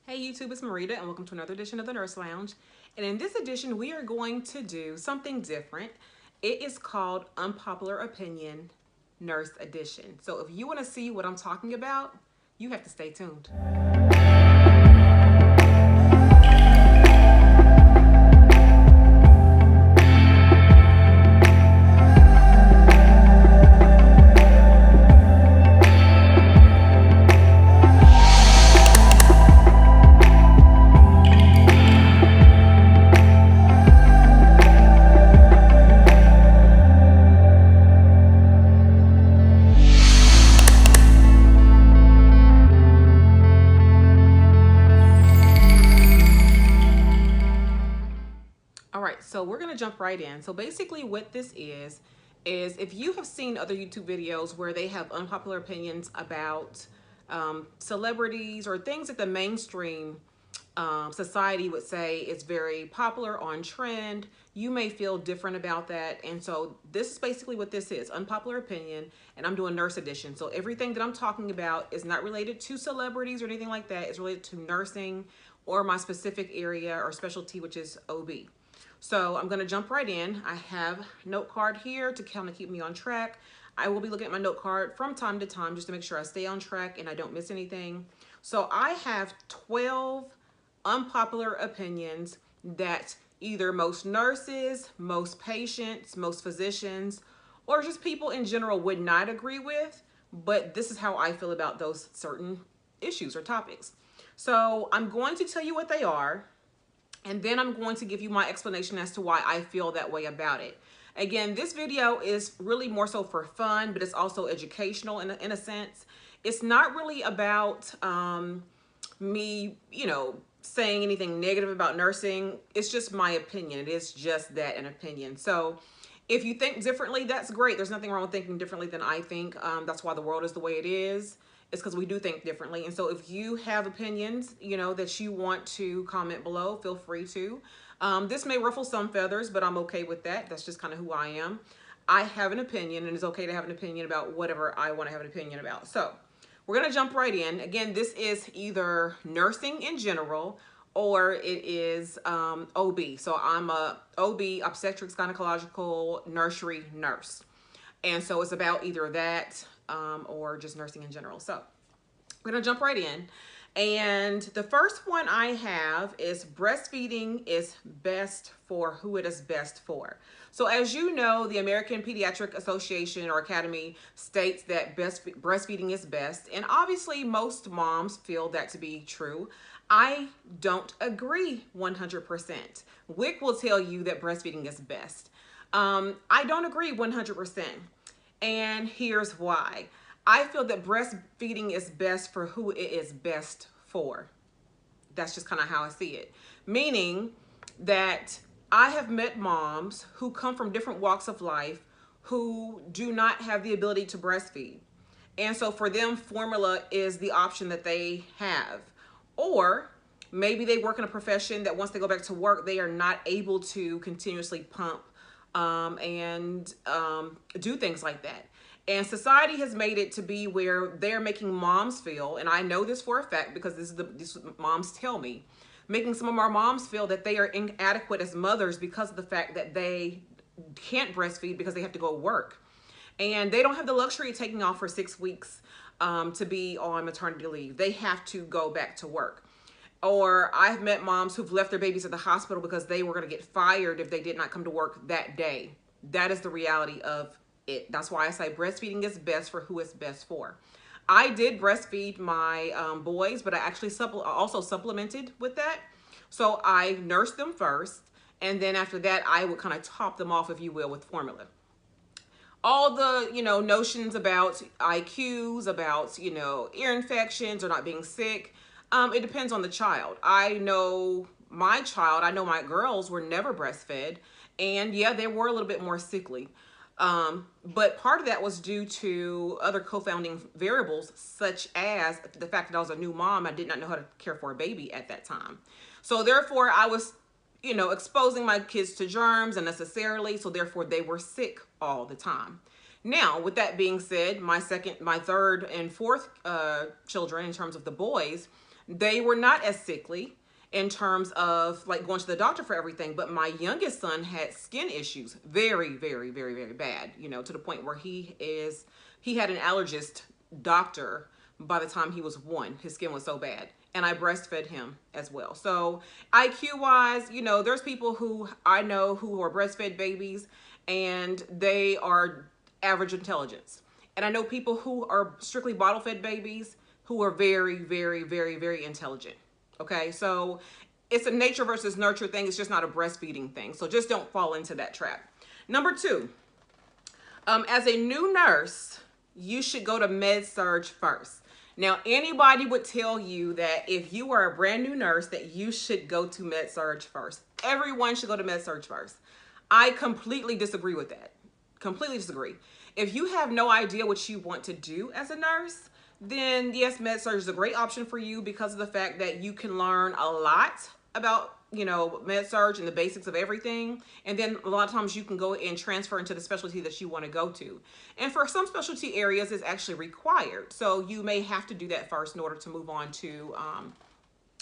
Hey YouTube, it's Marita and welcome to another edition of the Nurse Lounge. And in this edition, we are going to do something different. It is called Unpopular Opinion Nurse Edition. So if you want to see what I'm talking about, you have to stay tuned. All right, so we're gonna jump right in. So basically what this is if you have seen other YouTube videos where they have unpopular opinions about celebrities or things that the mainstream society would say is very popular, on trend, you may feel different about that. And so this is basically what this is, unpopular opinion, and I'm doing nurse edition. So everything that I'm talking about is not related to celebrities or anything like that. It's related to nursing or my specific area or specialty, which is OB. So I'm going to jump right in. I have a note card here to kind of keep me on track. I will be looking at my note card from time to time just to make sure I stay on track and I don't miss anything. So I have 12 unpopular opinions that either most nurses, most patients, most physicians, or just people in general would not agree with, but this is how I feel about those certain issues or topics. So I'm going to tell you what they are, and then I'm going to give you my explanation as to why I feel that way about it. Again, this video is really more so for fun, but it's also educational in a sense. It's not really about me, saying anything negative about nursing. It's just my opinion. It is just that, an opinion. So if you think differently, that's great. There's nothing wrong with thinking differently than I think. That's why the world is the way it is. It's because we do think differently. And so if you have opinions, that you want to comment below, feel free to. This may ruffle some feathers, but I'm okay with that. That's just kind of who I am. I have an opinion, and it's okay to have an opinion about whatever I want to have an opinion about. So we're going to jump right in. Again, this is either nursing in general or it is OB. So I'm a OB, obstetrics, gynecological, nursery nurse. And so it's about either that or just nursing in general. So we're going to jump right in. And the first one I have is breastfeeding is best for who it is best for. So as you know, the American Pediatric Association or Academy states that breastfeeding is best. And obviously most moms feel that to be true. I don't agree 100%. WIC will tell you that breastfeeding is best. I don't agree 100%. And here's why. I feel that breastfeeding is best for who it is best for. That's just kind of how I see it. Meaning that I have met moms who come from different walks of life who do not have the ability to breastfeed. And so for them, formula is the option that they have. Or maybe they work in a profession that once they go back to work, they are not able to continuously pump and do things like that. And society has made it to be where they're making moms feel, and I know this for a fact because this is what moms tell me, making some of our moms feel that they are inadequate as mothers because of the fact that they can't breastfeed because they have to go work. And they don't have the luxury of taking off for 6 weeks to be on maternity leave. They have to go back to work. Or I've met moms who've left their babies at the hospital because they were going to get fired if they did not come to work that day. That is the reality of it. That's why I say breastfeeding is best for who it's best for. I did breastfeed my boys, but I actually also supplemented with that. So I nursed them first, and then after that, I would kind of top them off, if you will, with formula. All the, notions about IQs, about, ear infections or not being sick, it depends on the child. I know my girls were never breastfed, and yeah, they were a little bit more sickly. But part of that was due to other co-founding variables, such as the fact that I was a new mom. I did not know how to care for a baby at that time. So therefore I was, exposing my kids to germs unnecessarily. So therefore they were sick all the time. Now, with that being said, my third and fourth children, in terms of the boys, They were not as sickly in terms of like going to the doctor for everything, but my youngest son had skin issues, very, very, very, very bad, you know, to the point where he had an allergist doctor by the time he was 1. His skin was so bad. And I breastfed him as well. So IQ wise, you know, there's people who I know who are breastfed babies and they are average intelligence. And I know people who are strictly bottle fed babies who are very, very, very, very intelligent. Okay, so it's a nature versus nurture thing. It's just not a breastfeeding thing. So just don't fall into that trap. Number 2, as a new nurse, you should go to Med-Surg first. Now, anybody would tell you that if you are a brand new nurse, that you should go to Med-Surg first. Everyone should go to Med-Surg first. I completely disagree with that. Completely disagree. If you have no idea what you want to do as a nurse, then yes, Med-Surg is a great option for you because of the fact that you can learn a lot about, you know, Med-Surg and the basics of everything. And then a lot of times you can go and transfer into the specialty that you want to go to. And for some specialty areas, it's actually required. So you may have to do that first in order to move on to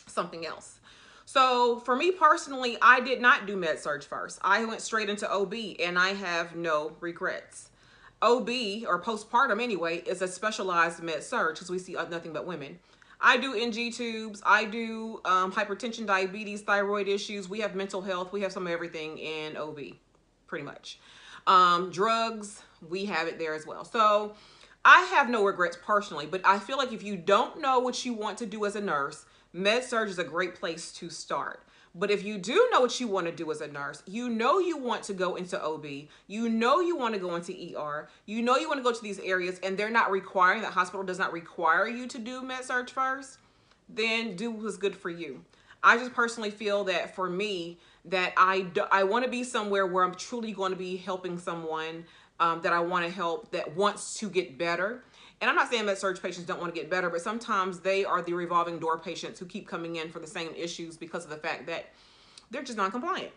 something else. So for me personally, I did not do Med-Surg first. I went straight into OB and I have no regrets. OB, or postpartum anyway, is a specialized Med-Surg because we see nothing but women. I do NG tubes. I do hypertension, diabetes, thyroid issues. We have mental health. We have some of everything in OB, pretty much. Drugs, we have it there as well. So I have no regrets personally, but I feel like if you don't know what you want to do as a nurse, Med-Surg is a great place to start. But if you do know what you want to do as a nurse, you know you want to go into OB, you know you want to go into ER, you know you want to go to these areas and they're not requiring, the hospital does not require you to do Med-Surg first, then do what's good for you. I just personally feel that for me, that I want to be somewhere where I'm truly going to be helping someone that I want to help that wants to get better. And I'm not saying Med-Surg patients don't want to get better, but sometimes they are the revolving door patients who keep coming in for the same issues because of the fact that they're just non-compliant.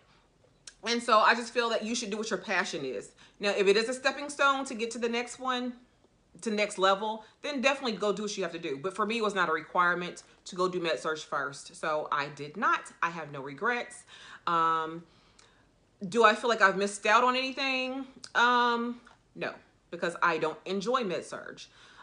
And so I just feel that you should do what your passion is. Now, if it is a stepping stone to get to the next one, to next level, then definitely go do what you have to do. But for me, it was not a requirement to go do Med-Surg first. So I did not. I have no regrets. Do I feel like I've missed out on anything? No, because I don't enjoy Med-Surg.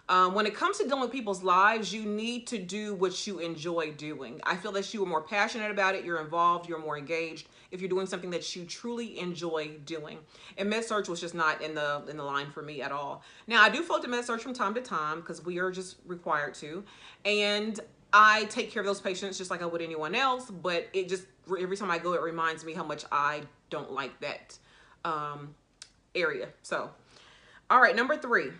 When it comes to dealing with people's lives, you need to do what you enjoy doing. I feel that you are more passionate about it, you're involved, you're more engaged if you're doing something that you truly enjoy doing. And Med-Surg was just not in the line for me at all. Now, I do float to Med-Surg from time to time because we are just required to. And I take care of those patients just like I would anyone else, but it just, every time I go, it reminds me how much I don't like that area. So, all right, number 3.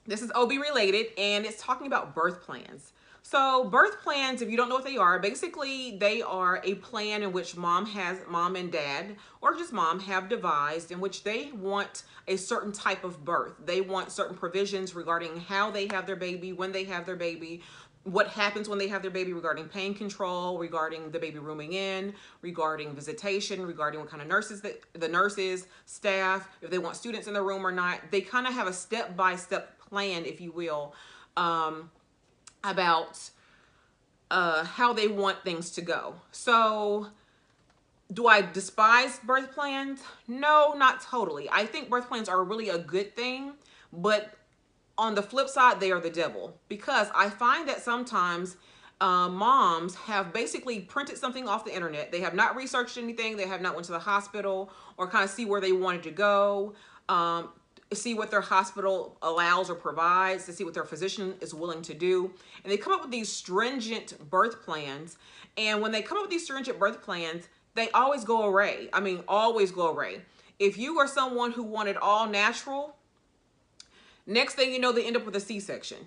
This is OB related and it's talking about birth plans. So birth plans, if you don't know what they are, basically they are a plan in which mom and dad, or just mom, have devised in which they want a certain type of birth. They want certain provisions regarding how they have their baby, when they have their baby, what happens when they have their baby, regarding pain control, regarding the baby rooming in, regarding visitation, regarding what kind of nurses, the nurses, staff, if they want students in the room or not. They kind of have a step-by-step plan, if you will, about how they want things to go. So do I despise birth plans? No, not totally. I think birth plans are really a good thing, but on the flip side, they are the devil, because I find that sometimes moms have basically printed something off the internet. They have not researched anything. They have not went to the hospital or kind of see where they wanted to go, see what their hospital allows or provides, to see what their physician is willing to do. And they come up with these stringent birth plans. And when they come up with these stringent birth plans, they always go awry. I mean, always go awry. If you are someone who wanted all natural, next thing you know, they end up with a C-section.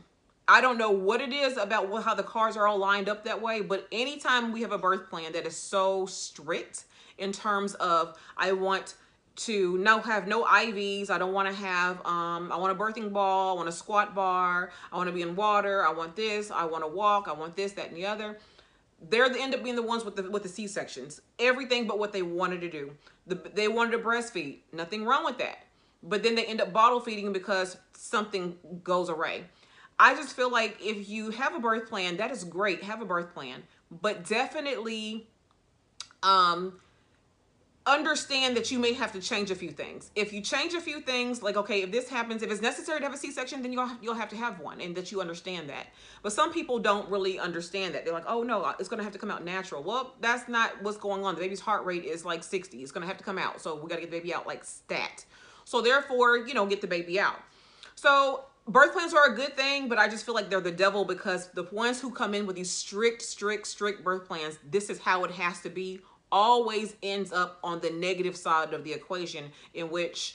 I don't know what it is about how the cards are all lined up that way, but anytime we have a birth plan that is so strict in terms of, I want to have no IVs, I don't want to have, I want a birthing ball, I want a squat bar, I want to be in water, I want this, I want to walk, I want this, that, and the other. They're end up being the ones with the C-sections. Everything but what they wanted to do. They wanted to breastfeed. Nothing wrong with that. But then they end up bottle feeding because something goes awry. I just feel like if you have a birth plan, that is great. Have a birth plan, but definitely understand that you may have to change a few things. If you change a few things, like, okay, if this happens, if it's necessary to have a C-section, then you'll have to have one, and that you understand that. But some people don't really understand that. They're like, oh no, it's going to have to come out natural. Well, that's not what's going on. The baby's heart rate is like 60. It's going to have to come out. So we got to get the baby out like stat. So therefore, get the baby out. So birth plans are a good thing, but I just feel like they're the devil, because the ones who come in with these strict birth plans, this is how it has to be, always ends up on the negative side of the equation, in which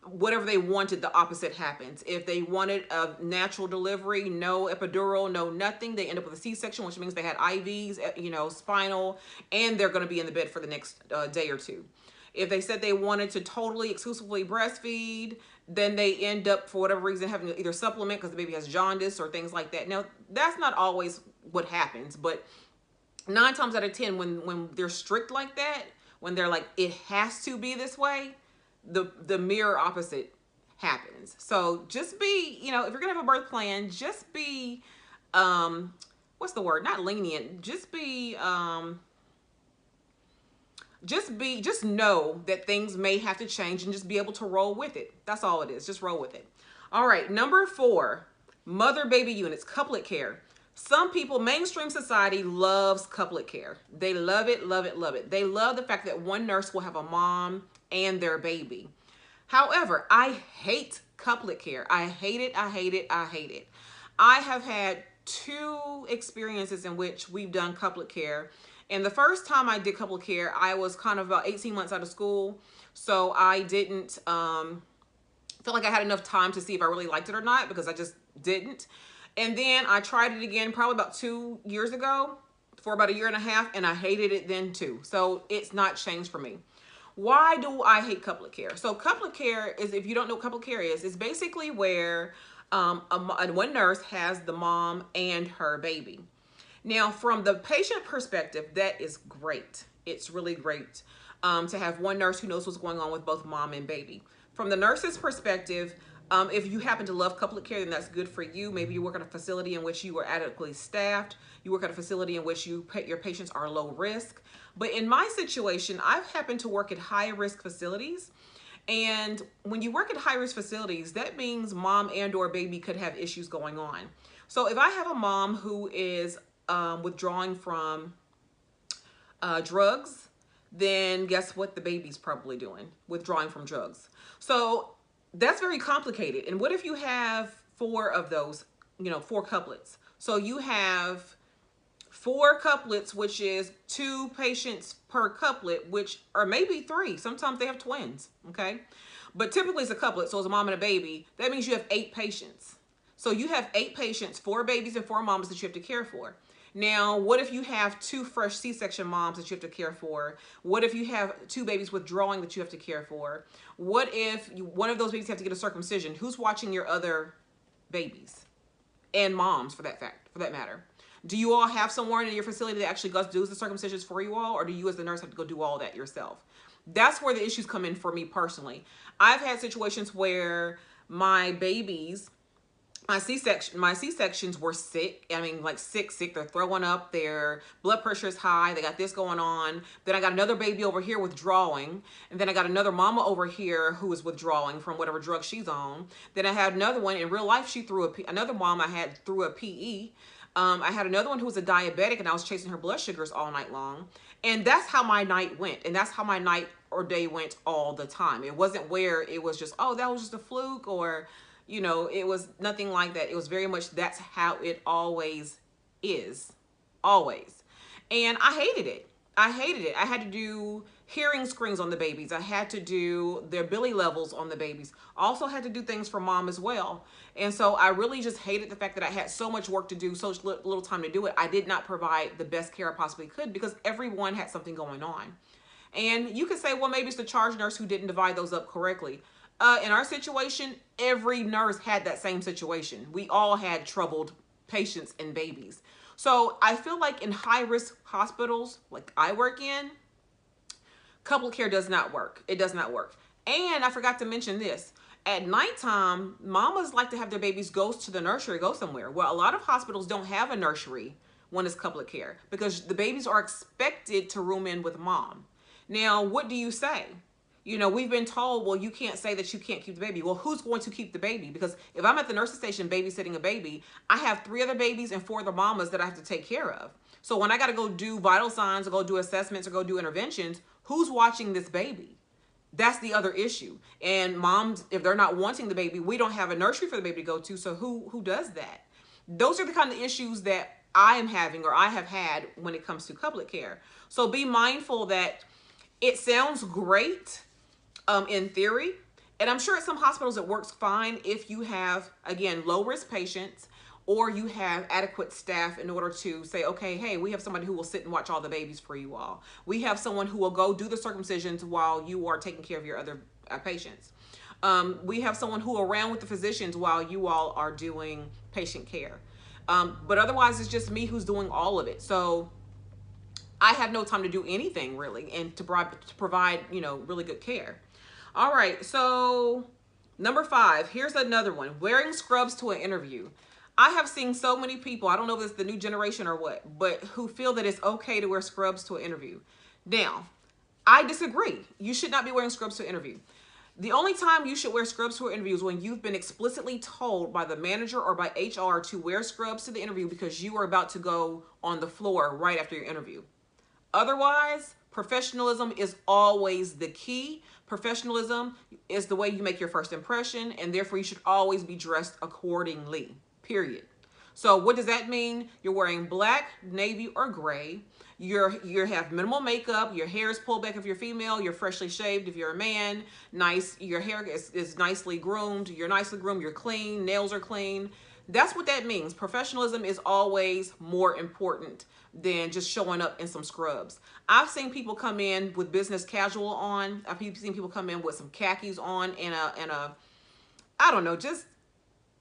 whatever they wanted, the opposite happens. If they wanted a natural delivery, no epidural, no nothing, they end up with a C-section, which means they had IVs, spinal, and they're going to be in the bed for the next day or two. If they said they wanted to totally exclusively breastfeed, then they end up, for whatever reason, having to either supplement because the baby has jaundice or things like that. Now, that's not always what happens, but 9 times out of 10, when they're strict like that, when they're like, it has to be this way, the mirror opposite happens. So just be, if you're gonna have a birth plan, just be, what's the word? Not lenient. Just know that things may have to change, and just be able to roll with it. That's all it is. Just roll with it. All right, number 4, mother baby units, couplet care. Some people, mainstream society loves couplet care. They love it, love it, love it. They love the fact that one nurse will have a mom and their baby. However, I hate couplet care. I hate it, I hate it, I hate it. I have had 2 experiences in which we've done couplet care. And the first time I did couplet care, I was kind of about 18 months out of school. So I didn't feel like I had enough time to see if I really liked it or not, because I just didn't. And then I tried it again probably about 2 years ago for about 1.5 years, and I hated it then too. So it's not changed for me. Why do I hate couplet care? So couplet care is, if you don't know what couplet care is, it's basically where one nurse has the mom and her baby. Now, from the patient perspective, that is great. It's really great to have one nurse who knows what's going on with both mom and baby. From the nurse's perspective, if you happen to love couplet care, then that's good for you. Maybe you work at a facility in which you are adequately staffed. You work at a facility in which your patients are low risk. But in my situation, I've happened to work at high risk facilities. And when you work at high risk facilities, that means mom and or baby could have issues going on. So if I have a mom who is withdrawing from drugs, then guess what the baby's probably doing? Withdrawing from drugs. So that's very complicated. And what if you have 4 of those, 4 couplets? So you have 4 couplets, which is 2 patients per couplet, which are maybe 3. Sometimes they have twins, okay? But typically it's a couplet, so it's a mom and a baby. That means you have 8 patients. So you have 8 patients, 4 babies and 4 moms that you have to care for. Now, what if you have 2 fresh C-section moms that you have to care for? What if you have 2 babies withdrawing that you have to care for? What if one of those babies have to get a circumcision? Who's watching your other babies and moms, for that matter? Do you all have someone in your facility that actually does the circumcisions for you all, or do you as the nurse have to go do all that yourself? That's where the issues come in for me personally. I've had situations where my babies, my C-sections were sick. I mean, like sick. They're throwing up. Their blood pressure is high. They got this going on. Then I got another baby over here withdrawing. And then I got another mama over here who is withdrawing from whatever drug she's on. Then I had another one. In real life, she threw another mom I had threw a PE. I had another one who was a diabetic, and I was chasing her blood sugars all night long. And that's how my night went. And that's how my night or day went all the time. It wasn't where it was just, oh, that was just a fluke, or it was nothing like that. It was very much, that's how it always is. Always. And I hated it. I hated it. I had to do hearing screens on the babies. I had to do their belly levels on the babies. Also had to do things for mom as well. And so I really just hated the fact that I had so much work to do, so little time to do it. I did not provide the best care I possibly could because everyone had something going on. And you could say, well, maybe it's the charge nurse who didn't divide those up correctly. In our situation, every nurse had that same situation. We all had troubled patients and babies. So I feel like in high-risk hospitals, like I work in, couplet care does not work. It does not work. And I forgot to mention this. At nighttime, mamas like to have their babies go to the nursery, go somewhere. Well, a lot of hospitals don't have a nursery when it's couplet care because the babies are expected to room in with mom. Now, what do you say? You know, we've been told, well, you can't say that you can't keep the baby. Well, who's going to keep the baby? Because if I'm at the nursing station babysitting a baby, I have 3 other babies and 4 other mamas that I have to take care of. So when I got to go do vital signs or go do assessments or go do interventions, who's watching this baby? That's the other issue. And moms, if they're not wanting the baby, we don't have a nursery for the baby to go to. So who does that? Those are the kind of issues that I am having or I have had when it comes to couplet care. So be mindful that it sounds great in theory, and I'm sure at some hospitals it works fine if you have, again, low risk patients or you have adequate staff in order to say, okay, hey, we have somebody who will sit and watch all the babies for you all. We have someone who will go do the circumcisions while you are taking care of your other patients. We have someone who are around with the physicians while you all are doing patient care. But otherwise, it's just me who's doing all of it. So I have no time to do anything really and to provide, you know, really good care. All right, so number 5, here's another one, wearing scrubs to an interview. I have seen so many people, I don't know if it's the new generation or what, but who feel that it's okay to wear scrubs to an interview. Now, I disagree. You should not be wearing scrubs to an interview. The only time you should wear scrubs to an interview is when you've been explicitly told by the manager or by HR to wear scrubs to the interview because you are about to go on the floor right after your interview. Otherwise, professionalism is always the key. Professionalism is the way you make your first impression, and therefore you should always be dressed accordingly, period. So what does that mean? You're wearing black, navy, or gray. You have minimal makeup. Your hair is pulled back if you're female. You're freshly shaved if you're a man. Nice. Your hair is nicely groomed. You're nicely groomed. You're clean. Nails are clean. That's what that means. Professionalism is always more important than just showing up in some scrubs. I've seen people come in with business casual on. I've seen people come in with some khakis on and a I don't know, just,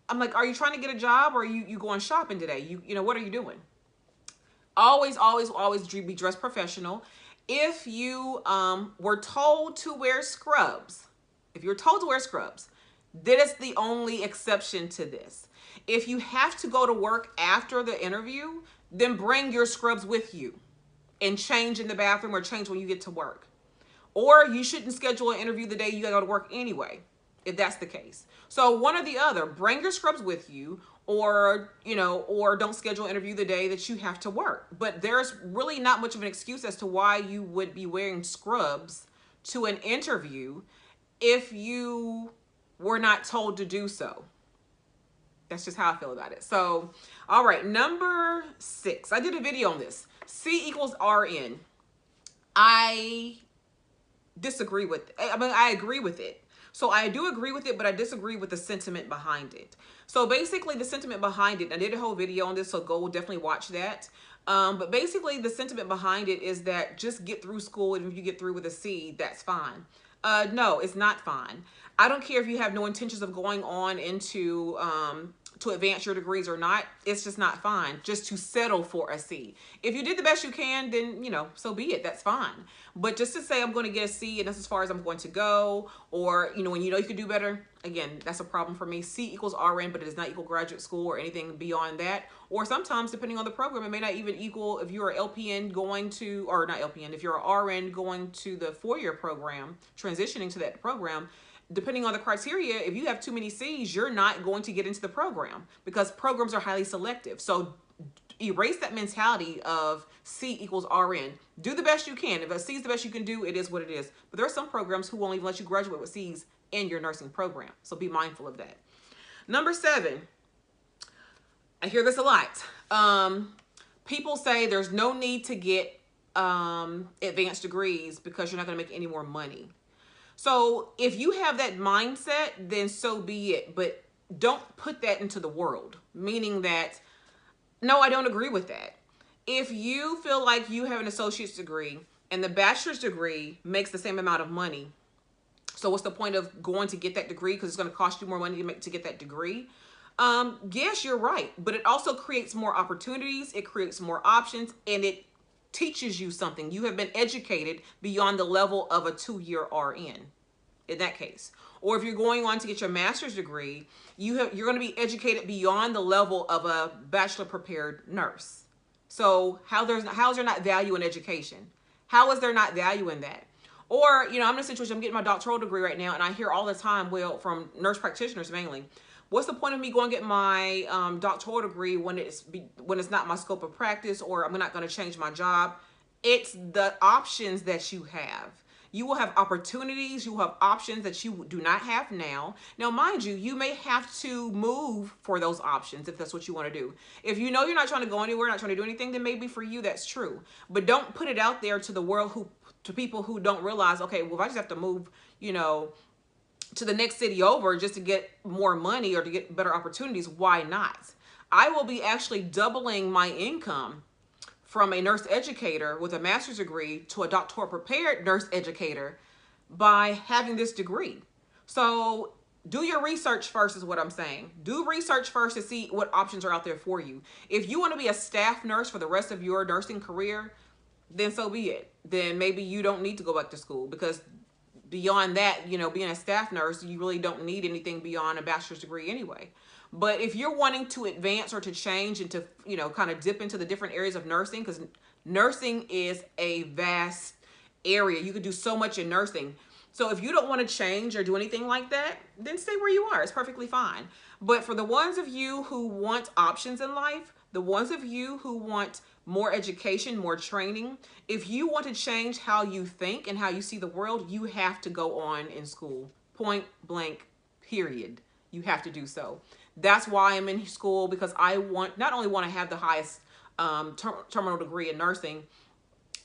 I'm like, are you trying to get a job or are you going shopping today? You know, what are you doing? Always, always, always be dressed professional. If you were told to wear scrubs, if you're told to wear scrubs, that is the only exception to this. If you have to go to work after the interview, then bring your scrubs with you and change in the bathroom or change when you get to work. Or you shouldn't schedule an interview the day you gotta go to work anyway, if that's the case. So one or the other, bring your scrubs with you, or, you know, or don't schedule an interview the day that you have to work. But there's really not much of an excuse as to why you would be wearing scrubs to an interview if you were not told to do so. That's just how I feel about it. So, all right, number 6. I did a video on this. C equals RN. I disagree with it. I mean, I agree with it. So I do agree with it, but I disagree with the sentiment behind it. So basically the sentiment behind it, I did a whole video on this, so go definitely watch that. But basically the sentiment behind it is that just get through school, and if you get through with a C, that's fine. No, it's not fine. I don't care if you have no intentions of going on into to advance your degrees or not. It's just not fine just to settle for a C. If you did the best you can, then, you know, so be it. That's fine. But just to say I'm going to get a C and that's as far as I'm going to go, or, you know, when you know you could do better, again, that's a problem for me. C equals RN, but it does not equal graduate school or anything beyond that. Or sometimes, depending on the program, it may not even equal if you're an LPN going to, or not LPN, if you're an RN going to the 4-year program, transitioning to that program, depending on the criteria, if you have too many C's, you're not going to get into the program because programs are highly selective. So erase that mentality of C equals RN. Do the best you can. If a C is the best you can do, it is what it is. But there are some programs who won't even let you graduate with C's in your nursing program. So be mindful of that. Number 7, I hear this a lot. People say there's no need to get advanced degrees because you're not going to make any more money. So if you have that mindset, then so be it. But don't put that into the world, meaning that, no, I don't agree with that. If you feel like you have an associate's degree and the bachelor's degree makes the same amount of money, so what's the point of going to get that degree because it's going to cost you more money to get that degree? Yes, you're right. But it also creates more opportunities. It creates more options, and it teaches you something. You have been educated beyond the level of a 2-year RN. in that case. Or if you're going on to get your master's degree, you're going to be educated beyond the level of a bachelor prepared nurse. So how is there not value in education? How is there not value in that? Or, you know, I'm in a situation, I'm getting my doctoral degree right now, and I hear all the time, well, from nurse practitioners mainly, what's the point of me going to get my doctoral degree when it's not my scope of practice, or I'm not going to change my job? It's the options that you have. You will have opportunities, you will have options that you do not have now. Now, mind you, you may have to move for those options if that's what you want to do. If you know you're not trying to go anywhere, not trying to do anything, then maybe for you that's true. But don't put it out there to the world, to people who don't realize, okay, well, if I just have to move, you know, to the next city over just to get more money or to get better opportunities, why not? I will be actually doubling my income from a nurse educator with a master's degree to a doctoral prepared nurse educator by having this degree. So do your research first is what I'm saying. Do research first to see what options are out there for you. If you want to be a staff nurse for the rest of your nursing career, then so be it. Then maybe you don't need to go back to school, because beyond that, you know, being a staff nurse, you really don't need anything beyond a bachelor's degree anyway. But if you're wanting to advance or to change and to, you know, kind of dip into the different areas of nursing, because nursing is a vast area. You could do so much in nursing. So if you don't want to change or do anything like that, then stay where you are. It's perfectly fine. But for the ones of you who want options in life, the ones of you who want more education, more training, if you want to change how you think and how you see the world, you have to go on in school. Point blank, period. You have to do so. That's why I'm in school, because I not only want to have the highest terminal degree in nursing,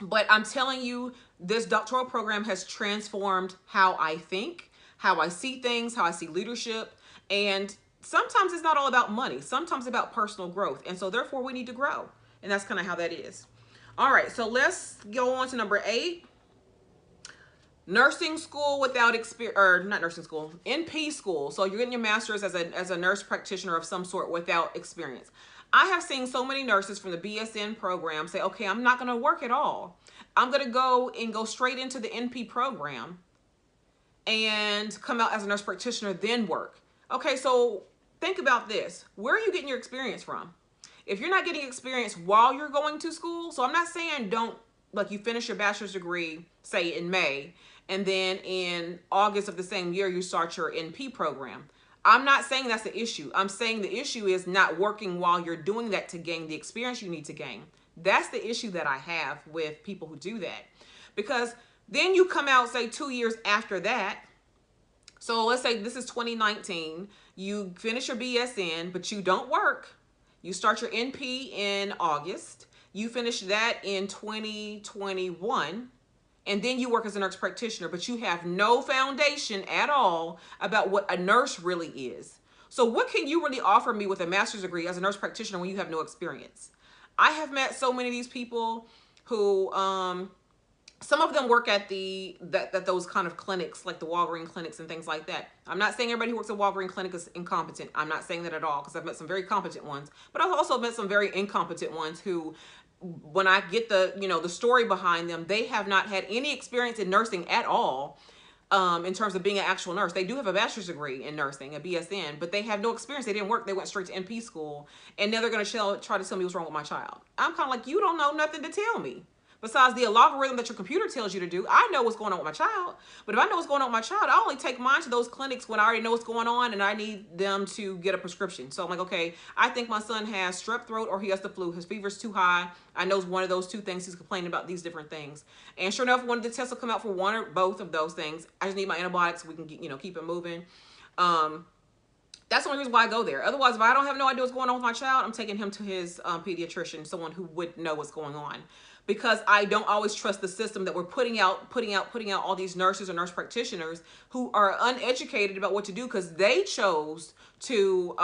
but I'm telling you, this doctoral program has transformed how I think, how I see things, how I see leadership. And sometimes it's not all about money. Sometimes it's about personal growth. And so therefore we need to grow. And that's kind of how that is. All right, so let's go on to number 8. Nursing school without experience, or not nursing school, NP school. So you're getting your master's as a nurse practitioner of some sort without experience. I have seen so many nurses from the BSN program say, okay, I'm not going to work at all. I'm going to go straight into the NP program and come out as a nurse practitioner, then work. Okay, so think about this. Where are you getting your experience from? If you're not getting experience while you're going to school, so I'm not saying don't, like, you finish your bachelor's degree, say in May, and then in August of the same year, you start your NP program. I'm not saying that's the issue. I'm saying the issue is not working while you're doing that to gain the experience you need to gain. That's the issue that I have with people who do that. Because then you come out, say, 2 years after that. So let's say this is 2019. You finish your BSN, but you don't work. You start your NP in August. You finish that in 2021. And then you work as a nurse practitioner, but you have no foundation at all about what a nurse really is. So what can you really offer me with a master's degree as a nurse practitioner when you have no experience? I have met so many of these people who, some of them work at those kind of clinics, like the Walgreens clinics and things like that. I'm not saying everybody who works at Walgreens clinic is incompetent. I'm not saying that at all, because I've met some very competent ones, but I've also met some very incompetent ones who, when I get the story behind them, they have not had any experience in nursing at all, in terms of being an actual nurse. They do have a bachelor's degree in nursing, a BSN, but they have no experience. They didn't work. They went straight to NP school, and now they're going to try to tell me what's wrong with my child. I'm kind of like, you don't know nothing to tell me. Besides the algorithm that your computer tells you to do, I know what's going on with my child. But if I know what's going on with my child, I only take mine to those clinics when I already know what's going on and I need them to get a prescription. So I'm like, okay, I think my son has strep throat or he has the flu. His fever's too high. I know it's one of those two things. He's complaining about these different things. And sure enough, one of the tests will come out for one or both of those things. I just need my antibiotics so we can keep it moving. That's the only reason why I go there. Otherwise, if I don't have no idea what's going on with my child, I'm taking him to his pediatrician, someone who would know what's going on. Because I don't always trust the system that we're putting out all these nurses or nurse practitioners who are uneducated about what to do because they chose to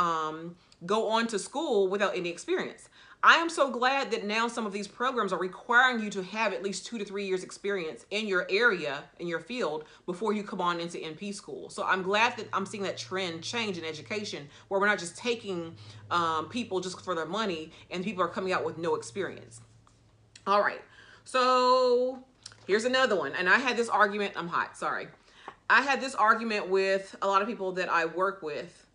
go on to school without any experience. I am so glad that now some of these programs are requiring you to have at least 2 to 3 years experience in your area, in your field, before you come on into NP school. So I'm glad that I'm seeing that trend change in education, where we're not just taking people just for their money and people are coming out with no experience. All right, so here's another one. And I had this argument, I'm hot, sorry. I had this argument with a lot of people that I work with.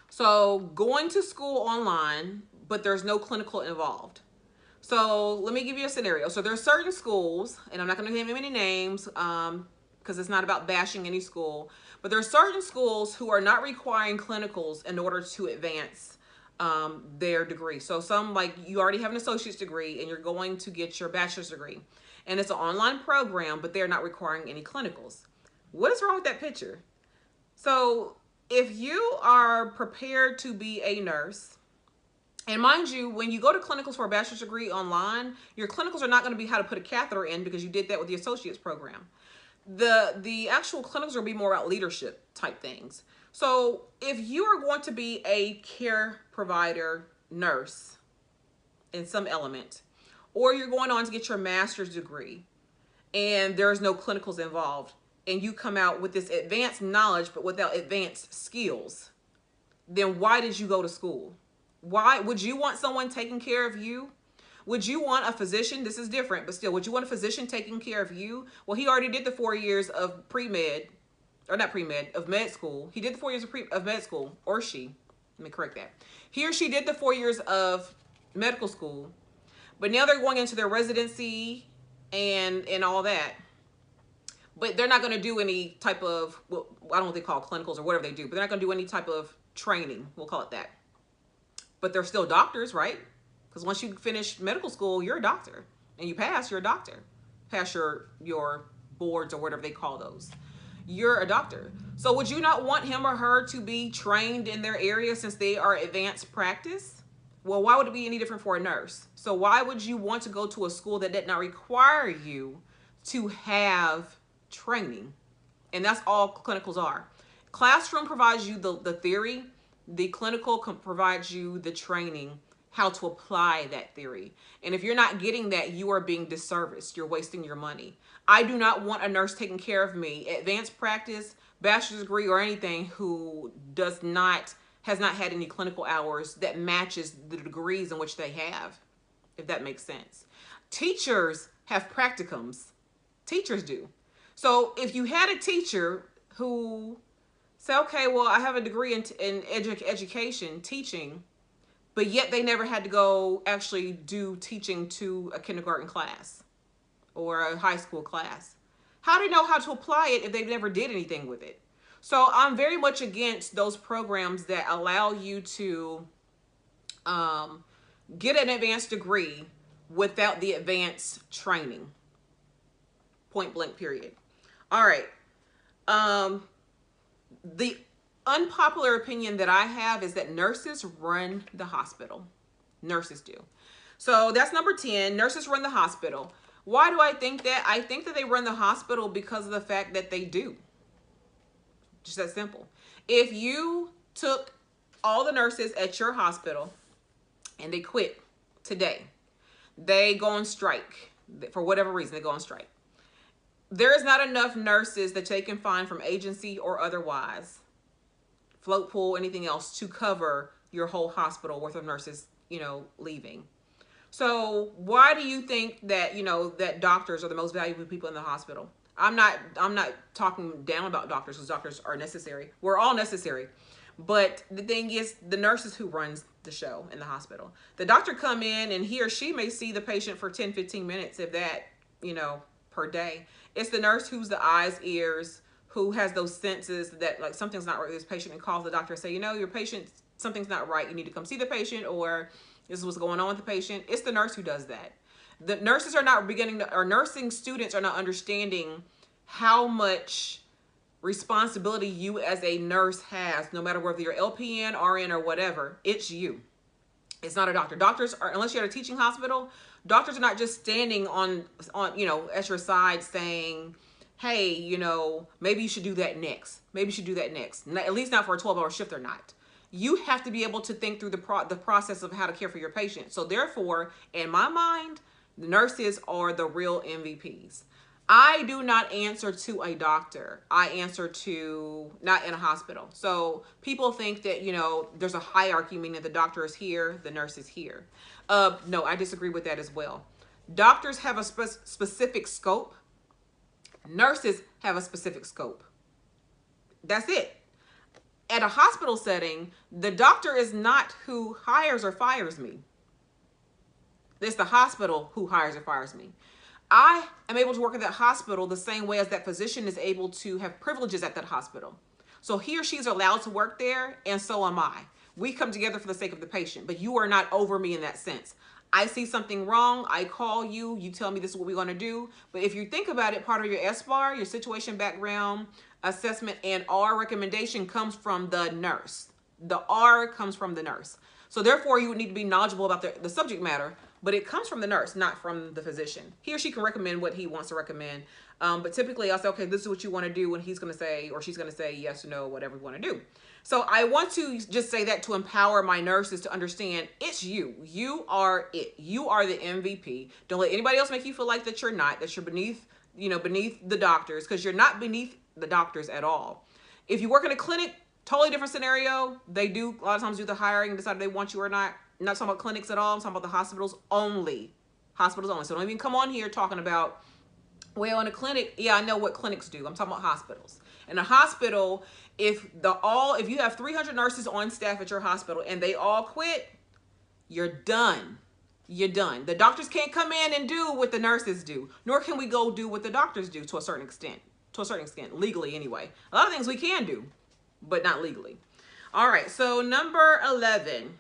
So going to school online, but there's no clinical involved. So let me give you a scenario. So there's certain schools, and I'm not going to name any names because it's not about bashing any school, but there are certain schools who are not requiring clinicals in order to advance their degree. So some, like, you already have an associate's degree and you're going to get your bachelor's degree. And it's an online program, but they're not requiring any clinicals. What is wrong with that picture? So if you are prepared to be a nurse, and mind you, when you go to clinicals for a bachelor's degree online, your clinicals are not going to be how to put a catheter in because you did that with the associate's program. The actual clinicals will be more about leadership type things. So if you are going to be a care provider nurse in some element, or you're going on to get your master's degree and there's no clinicals involved, and you come out with this advanced knowledge but without advanced skills, then why did you go to school? Why would you want someone taking care of you? Would you want a physician? This is different, but still, would you want a physician taking care of you? Well, he already did the 4 years of pre-med, or not pre-med, of med school. He did the 4 years of med school, or she, let me correct that. He or she did the 4 years of medical school, but now they're going into their residency and all that. But they're not going to do any type of, well, I don't know what they call clinicals or whatever they do, but they're not going to do any type of training. We'll call it that. But they're still doctors, right? Because once you finish medical school, you're a doctor. And you pass, you're a doctor. Pass your boards or whatever they call those. You're a doctor. So would you not want him or her to be trained in their area since they are advanced practice? Well, why would it be any different for a nurse? So why would you want to go to a school that did not require you to have training? And that's all clinicals are. Classroom provides you the theory. The clinical provides you the training, how to apply that theory. And if you're not getting that, you are being disserviced. You're wasting your money. I do not want a nurse taking care of me, advanced practice, bachelor's degree, or anything, who has not had any clinical hours that matches the degrees in which they have, if that makes sense. Teachers have practicums. Teachers do. So if you had a teacher who say, okay, well, I have a degree in education, teaching, but yet they never had to go actually do teaching to a kindergarten class or a high school class. How do they know how to apply it if they never did anything with it? So I'm very much against those programs that allow you to get an advanced degree without the advanced training. Point blank, period. All right. The unpopular opinion that I have is that nurses run the hospital. Nurses do. So that's number 10. Nurses run the hospital. Why do I think that? I think that they run the hospital because of the fact that they do. Just that simple. If you took all the nurses at your hospital and they quit today, they go on strike. For whatever reason, they go on strike. There is not enough nurses that they can find from agency or otherwise, float pool, anything else, to cover your whole hospital worth of nurses, leaving. So why do you think that, that doctors are the most valuable people in the hospital? I'm not talking down about doctors, because doctors are necessary. We're all necessary. But the thing is, the nurse is who runs the show in the hospital. The doctor come in and he or she may see the patient for 10, 15 minutes, if that, per day. It's the nurse who's the eyes, ears, who has those senses that, like, something's not right with this patient, and calls the doctor and say, your patient, something's not right. You need to come see the patient, or this is what's going on with the patient. It's the nurse who does that. The nurses are not or nursing students are not understanding how much responsibility you as a nurse has, no matter whether you're LPN, RN, or whatever. It's you. It's not a doctor. Doctors are, unless you're at a teaching hospital, doctors are not just standing on at your side saying, hey, maybe you should do that next. Maybe you should do that next. At least not for a 12-hour shift, they're not. You have to be able to think through the process of how to care for your patient. So therefore, in my mind, the nurses are the real MVPs. I do not answer to a doctor. I answer to, not in a hospital. So people think that, there's a hierarchy, meaning the doctor is here, the nurse is here. No, I disagree with that as well. Doctors have a specific scope Nurses have a specific scope. That's it. At a hospital setting, the doctor is not who hires or fires me. It's the hospital who hires or fires me. I am able to work at that hospital the same way as that physician is able to have privileges at that hospital. So he or she's allowed to work there, and so am I. We come together for the sake of the patient, but you are not over me in that sense. I see something wrong, I call you, you tell me this is what we're going to do. But if you think about it, part of your SBAR, your situation background assessment, and R recommendation comes from the nurse. The R comes from the nurse. So therefore, you would need to be knowledgeable about the subject matter, but it comes from the nurse, not from the physician. He or she can recommend what he wants to recommend. But typically I'll say, okay, this is what you want to do, and he's going to say, or she's going to say yes or no, whatever we want to do. So I want to just say that to empower my nurses to understand it's you. You are it. You are the MVP. Don't let anybody else make you feel like that you're not, that you're beneath, beneath the doctors, because you're not beneath the doctors at all. If you work in a clinic, totally different scenario. They do a lot of times do the hiring and decide if they want you or not. I'm not talking about clinics at all. I'm talking about the hospitals only. Hospitals only. So don't even come on here talking about, well, in a clinic, yeah, I know what clinics do. I'm talking about hospitals. In a hospital, if you have 300 nurses on staff at your hospital and they all quit, you're done. You're done. The doctors can't come in and do what the nurses do, nor can we go do what the doctors do to a certain extent. To a certain extent, legally anyway. A lot of things we can do, but not legally. All right, so number 11.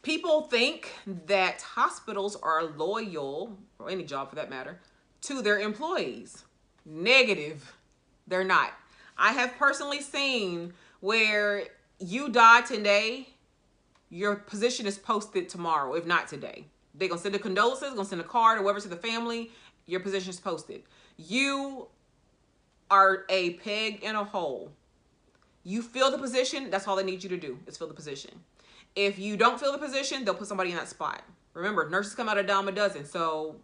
People think that hospitals are loyal, or any job for that matter, to their employees. Negative. They're not. I have personally seen where you die today, your position is posted tomorrow, if not today. They're going to send a condolences, going to send a card or whatever to the family. Your position is posted. You are a peg in a hole. You fill the position. That's all they need you to do is fill the position. If you don't fill the position, they'll put somebody in that spot. Remember, nurses come out a dime a dozen. So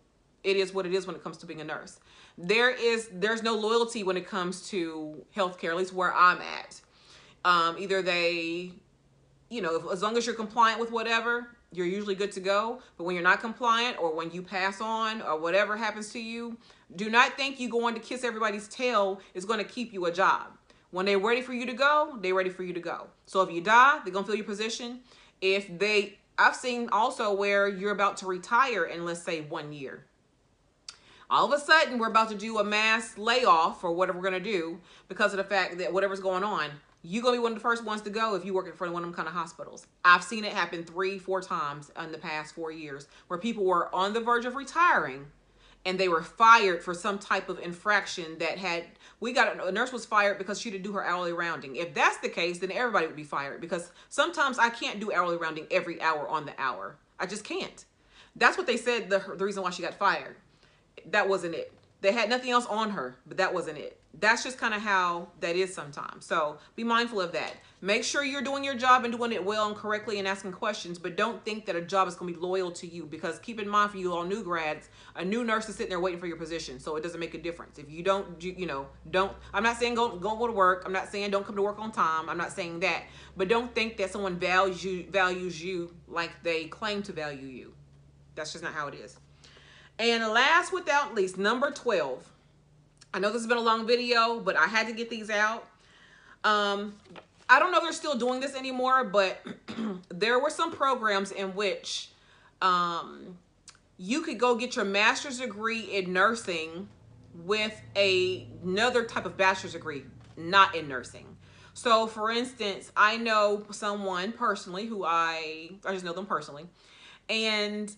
it is what it is when it comes to being a nurse. There's no loyalty when it comes to healthcare, at least where I'm at. Either they, as long as you're compliant with whatever, you're usually good to go. But when you're not compliant, or when you pass on, or whatever happens to you, do not think you going to kiss everybody's tail is going to keep you a job. When they're ready for you to go, they're ready for you to go. So if you die, they're going to fill your position. I've seen also where you're about to retire in, let's say, 1 year. All of a sudden, we're about to do a mass layoff or whatever we're going to do because of the fact that whatever's going on, you're going to be one of the first ones to go if you work in front of one of them kind of hospitals. I've seen it happen 3-4 times in the past 4 years where people were on the verge of retiring and they were fired for some type of infraction that a nurse was fired because she didn't do her hourly rounding. If that's the case, then everybody would be fired, because sometimes I can't do hourly rounding every hour on the hour. I just can't. That's what they said the reason why she got fired. That wasn't it. They had nothing else on her, but that wasn't it. That's just kind of how that is sometimes. So be mindful of that. Make sure you're doing your job and doing it well and correctly and asking questions, but don't think that a job is going to be loyal to you, because keep in mind, for you all new grads, a new nurse is sitting there waiting for your position. So it doesn't make a difference. If you don't, I'm not saying go to work. I'm not saying don't come to work on time. I'm not saying that, but don't think that someone values you like they claim to value you. That's just not how it is. And last without least, number 12. I know this has been a long video, but I had to get these out. I don't know if they're still doing this anymore, but there were some programs in which you could go get your master's degree in nursing with another type of bachelor's degree, not in nursing. So for instance, I know someone personally who I just know them personally, and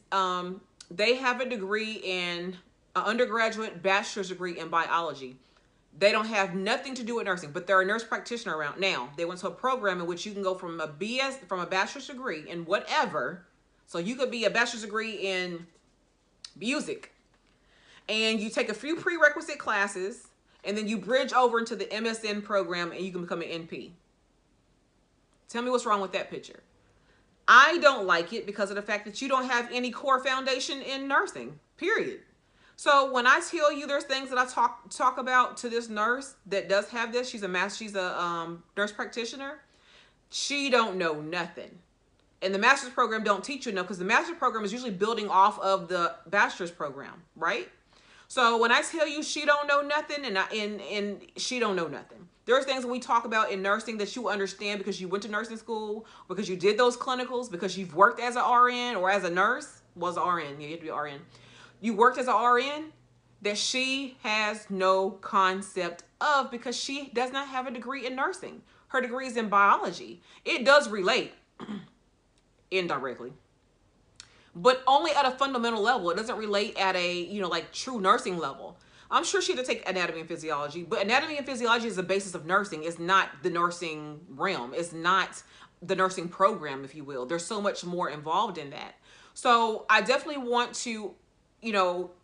they have a degree in an undergraduate bachelor's degree in biology. They don't have nothing to do with nursing, but they're a nurse practitioner around now. They went to a program in which you can go from a bachelor's degree in whatever. So you could be a bachelor's degree in music, and you take a few prerequisite classes, and then you bridge over into the MSN program and you can become an NP. Tell me what's wrong with that picture. I don't like it because of the fact that you don't have any core foundation in nursing, period. So when I tell you there's things that I talk about to this nurse that does have this, she's a nurse practitioner, she don't know nothing. And the master's program don't teach you enough, because the master's program is usually building off of the bachelor's program, right? So when I tell you she don't know nothing, and she don't know nothing. There's things that we talk about in nursing that you understand because you went to nursing school, because you did those clinicals, because you've worked as an RN or as a nurse. Was an RN. Yeah, you have to be RN. You worked as an RN that she has no concept of because she does not have a degree in nursing. Her degree is in biology. It does relate indirectly, but only at a fundamental level. It doesn't relate at a, like true nursing level. I'm sure she had to take anatomy and physiology, but anatomy and physiology is the basis of nursing. It's not the nursing realm. It's not the nursing program, if you will. There's so much more involved in that. So I definitely want to,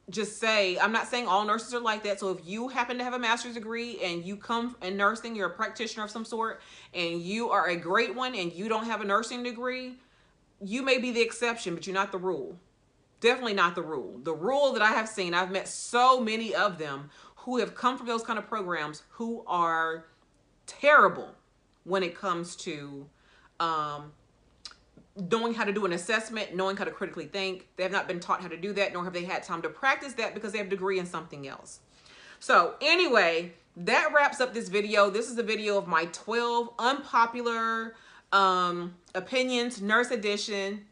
just say, I'm not saying all nurses are like that. So if you happen to have a master's degree and you come in nursing, you're a practitioner of some sort, and you are a great one and you don't have a nursing degree, you may be the exception, but you're not the rule. Definitely not the rule. The rule that I have seen, I've met so many of them who have come from those kind of programs who are terrible when it comes to knowing how to do an assessment, knowing how to critically think. They have not been taught how to do that, nor have they had time to practice that because they have a degree in something else. So anyway, that wraps up this video. This is a video of my 12 unpopular opinions, nurse edition.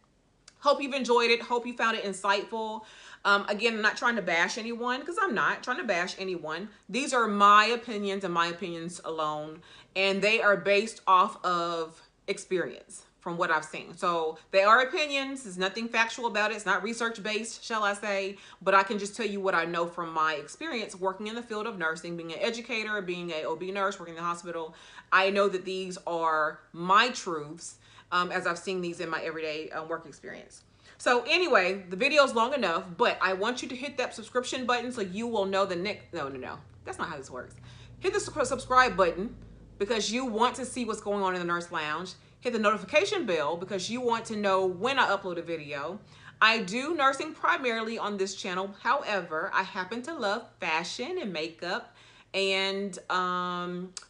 Hope you've enjoyed it. Hope you found it insightful. Again, I'm not trying to bash anyone, because I'm not trying to bash anyone. These are my opinions and my opinions alone, and they are based off of experience from what I've seen. So they are opinions. There's nothing factual about it. It's not research-based, shall I say, but I can just tell you what I know from my experience working in the field of nursing, being an educator, being an OB nurse, working in the hospital. I know that these are my truths as I've seen these in my everyday work experience. So anyway, the video is long enough, but I want you to hit that subscription button so you will know the next, no, that's not how this works. Hit the subscribe button because you want to see what's going on in the Nurse Lounge. Hit the notification bell because you want to know when I upload a video. I do nursing primarily on this channel. However, I happen to love fashion and makeup and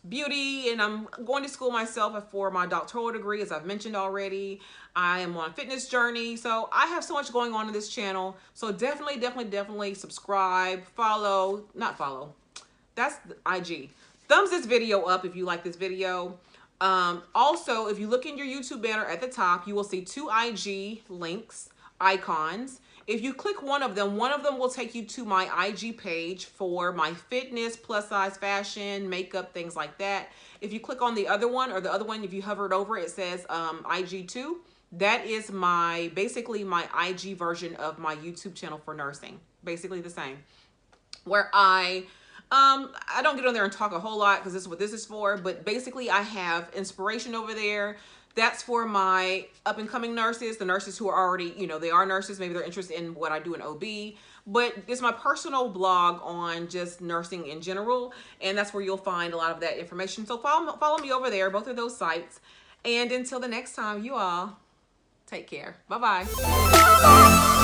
beauty, and I'm going to school myself for my doctoral degree, as I've mentioned already. I am on a fitness journey, so I have so much going on in this channel. So definitely subscribe, follow, not follow, that's the IG. Thumbs this video up if you like this video. Also, if you look in your YouTube banner at the top, you will see 2 IG links, icons. If you click one of them will take you to my IG page for my fitness, plus size fashion, makeup, things like that. If you click on the other one, or the other one, if you hovered over, it says IG2. That is basically my IG version of my YouTube channel for nursing. Basically the same. Where I don't get on there and talk a whole lot because this is what this is for, but basically I have inspiration over there. That's for my up-and-coming nurses, the nurses who are already, they are nurses. Maybe they're interested in what I do in OB. But it's my personal blog on just nursing in general, and that's where you'll find a lot of that information. So follow me over there, both of those sites. And until the next time, you all take care. Bye-bye.